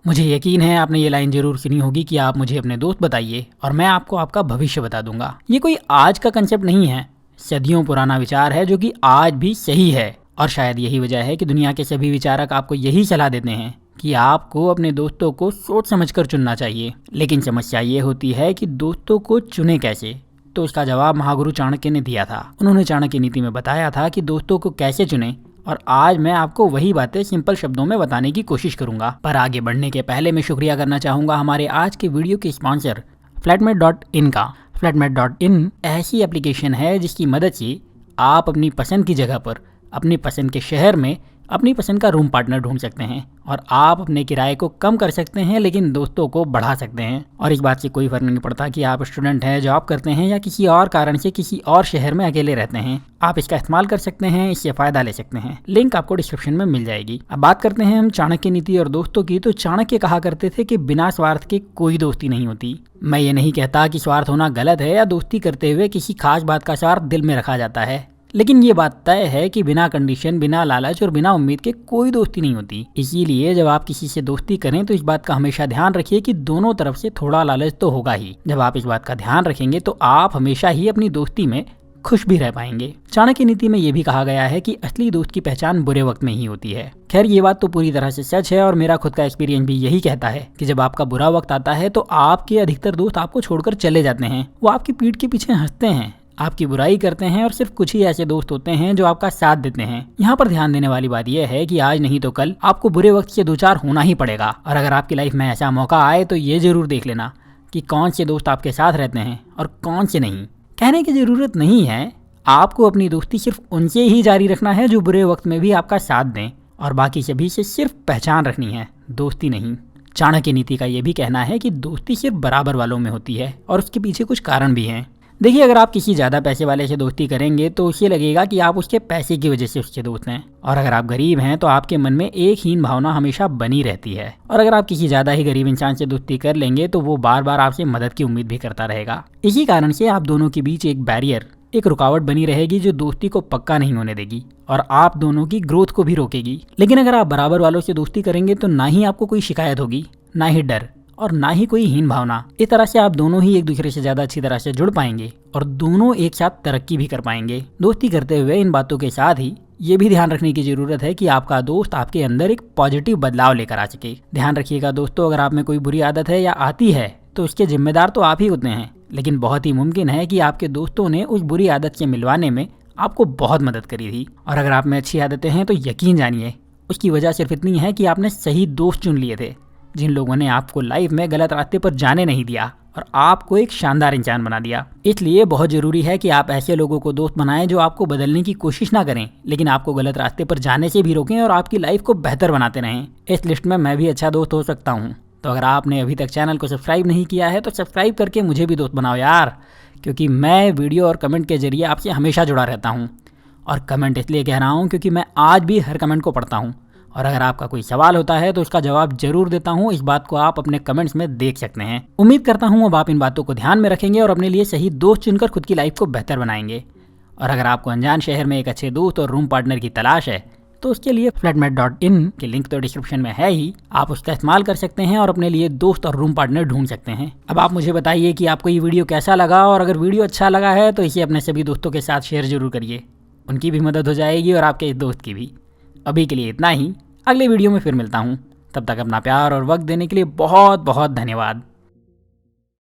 मुझे यकीन है आपने ये लाइन जरूर सुनी होगी कि आप मुझे अपने दोस्त बताइए और मैं आपको आपका भविष्य बता दूंगा। ये कोई आज का कंसेप्ट नहीं है, सदियों पुराना विचार है जो कि आज भी सही है। और शायद यही वजह है कि दुनिया के सभी विचारक आपको यही सलाह देते हैं कि आपको अपने दोस्तों को सोच समझकर चुनना चाहिए। लेकिन समस्या ये होती है कि दोस्तों को चुने कैसे। तो उसका जवाब महागुरु चाणक्य ने दिया था। उन्होंने चाणक्य नीति में बताया था कि दोस्तों को कैसे चुने, और आज मैं आपको वही बातें सिंपल शब्दों में बताने की कोशिश करूंगा। पर आगे बढ़ने के पहले मैं शुक्रिया करना चाहूँगा हमारे आज के वीडियो के स्पॉन्सर फ्लैटमेट.इन का। फ्लैटमेट.इन ऐसी एप्लीकेशन है जिसकी मदद से आप अपनी पसंद की जगह पर, अपनी पसंद के शहर में अपनी पसंद का रूम पार्टनर ढूंढ सकते हैं और आप अपने किराए को कम कर सकते हैं, लेकिन दोस्तों को बढ़ा सकते हैं। और इस बात से कोई फर्क नहीं पड़ता कि आप स्टूडेंट हैं, जॉब करते हैं या किसी और कारण से किसी और शहर में अकेले रहते हैं। आप इसका इस्तेमाल कर सकते हैं, इससे फायदा ले सकते हैं। लिंक आपको डिस्क्रिप्शन में मिल जाएगी। अब बात करते हैं हम चाणक्य नीति और दोस्तों की। तो चाणक्य कहा करते थे कि बिना स्वार्थ के कोई दोस्ती नहीं होती। मैं ये नहीं कहता कि स्वार्थ होना गलत है या दोस्ती करते हुए किसी खास बात का स्वार्थ दिल में रखा जाता है, लेकिन ये बात तय है कि बिना कंडीशन, बिना लालच और बिना उम्मीद के कोई दोस्ती नहीं होती। इसीलिए जब आप किसी से दोस्ती करें तो इस बात का हमेशा ध्यान रखिए कि दोनों तरफ से थोड़ा लालच तो होगा ही। जब आप इस बात का ध्यान रखेंगे तो आप हमेशा ही अपनी दोस्ती में खुश भी रह पाएंगे। चाणक्य नीति में ये भी कहा गया है कि असली दोस्त की पहचान बुरे वक्त में ही होती है। खैर, ये बात तो पूरी तरह से सच है और मेरा खुद का एक्सपीरियंस भी यही कहता है कि जब आपका बुरा वक्त आता है तो आपके अधिकतर दोस्त आपको छोड़कर चले जाते हैं। वो आपकी पीठ के पीछे हंसते हैं, आपकी बुराई करते हैं और सिर्फ कुछ ही ऐसे दोस्त होते हैं जो आपका साथ देते हैं। यहाँ पर ध्यान देने वाली बात यह है कि आज नहीं तो कल आपको बुरे वक्त से दो चार होना ही पड़ेगा। और अगर आपकी लाइफ में ऐसा मौका आए तो ये जरूर देख लेना कि कौन से दोस्त आपके साथ रहते हैं और कौन से नहीं। कहने की जरूरत नहीं है, आपको अपनी दोस्ती सिर्फ उनसे ही जारी रखना है जो बुरे वक्त में भी आपका साथ दें, और बाकी सभी से सिर्फ पहचान रखनी है, दोस्ती नहीं। चाणक्य नीति का यह भी कहना है कि दोस्ती सिर्फ बराबर वालों में होती है और उसके पीछे कुछ कारण भी हैं। देखिए, अगर आप किसी ज़्यादा पैसे वाले से दोस्ती करेंगे तो उसे लगेगा कि आप उसके पैसे की वजह से उसके दोस्त हैं, और अगर आप गरीब हैं तो आपके मन में एक हीन भावना हमेशा बनी रहती है। और अगर आप किसी ज़्यादा ही गरीब इंसान से दोस्ती कर लेंगे तो वो बार बार आपसे मदद की उम्मीद भी करता रहेगा। इसी कारण से आप दोनों के बीच एक बैरियर, एक रुकावट बनी रहेगी जो दोस्ती को पक्का नहीं होने देगी और आप दोनों की ग्रोथ को भी रोकेगी। लेकिन अगर आप बराबर वालों से दोस्ती करेंगे तो ना ही आपको कोई शिकायत होगी, ना ही डर और ना ही कोई हीन भावना। इस तरह से आप दोनों ही एक दूसरे से ज़्यादा अच्छी तरह से जुड़ पाएंगे और दोनों एक साथ तरक्की भी कर पाएंगे। दोस्ती करते हुए इन बातों के साथ ही ये भी ध्यान रखने की जरूरत है कि आपका दोस्त आपके अंदर एक पॉजिटिव बदलाव लेकर आ सके। ध्यान रखिएगा दोस्तों, अगर आप में कोई बुरी आदत है या आती है तो उसके जिम्मेदार तो आप ही होते हैं, लेकिन बहुत ही मुमकिन है कि आपके दोस्तों ने उस बुरी आदत से मिलवाने में आपको बहुत मदद करी थी। और अगर आप में अच्छी आदतें हैं तो यकीन जानिए उसकी वजह सिर्फ इतनी है कि आपने सही दोस्त चुन लिए थे, जिन लोगों ने आपको लाइफ में गलत रास्ते पर जाने नहीं दिया और आपको एक शानदार इंसान बना दिया। इसलिए बहुत ज़रूरी है कि आप ऐसे लोगों को दोस्त बनाएं जो आपको बदलने की कोशिश ना करें, लेकिन आपको गलत रास्ते पर जाने से भी रोकें और आपकी लाइफ को बेहतर बनाते रहें। इस लिस्ट में मैं भी अच्छा दोस्त हो सकता हूँ। तो अगर आपने अभी तक चैनल को सब्सक्राइब नहीं किया है तो सब्सक्राइब करके मुझे भी दोस्त बनाओ यार, क्योंकि मैं वीडियो और कमेंट के जरिए आपसे हमेशा जुड़ा रहता हूँ। और कमेंट इसलिए कह रहा हूँ क्योंकि मैं आज भी हर कमेंट को पढ़ता हूँ, और अगर आपका कोई सवाल होता है तो उसका जवाब जरूर देता हूँ। इस बात को आप अपने कमेंट्स में देख सकते हैं। उम्मीद करता हूँ अब आप इन बातों को ध्यान में रखेंगे और अपने लिए सही दोस्त चुनकर खुद की लाइफ को बेहतर बनाएंगे। और अगर आपको अनजान शहर में एक अच्छे दोस्त और रूम पार्टनर की तलाश है तो उसके लिए फ्लैटमेट.इन की लिंक तो डिस्क्रिप्शन में है ही, आप उसका इस्तेमाल कर सकते हैं और अपने लिए दोस्त और रूम पार्टनर ढूंढ सकते हैं। अब आप मुझे बताइए कि आपको ये वीडियो कैसा लगा, और अगर वीडियो अच्छा लगा है तो इसे अपने सभी दोस्तों के साथ शेयर जरूर करिए, उनकी भी मदद हो जाएगी और आपके इस दोस्त की भी। अभी के लिए इतना ही, अगले वीडियो में फिर मिलता हूँ। तब तक अपना प्यार और वक्त देने के लिए बहुत बहुत धन्यवाद।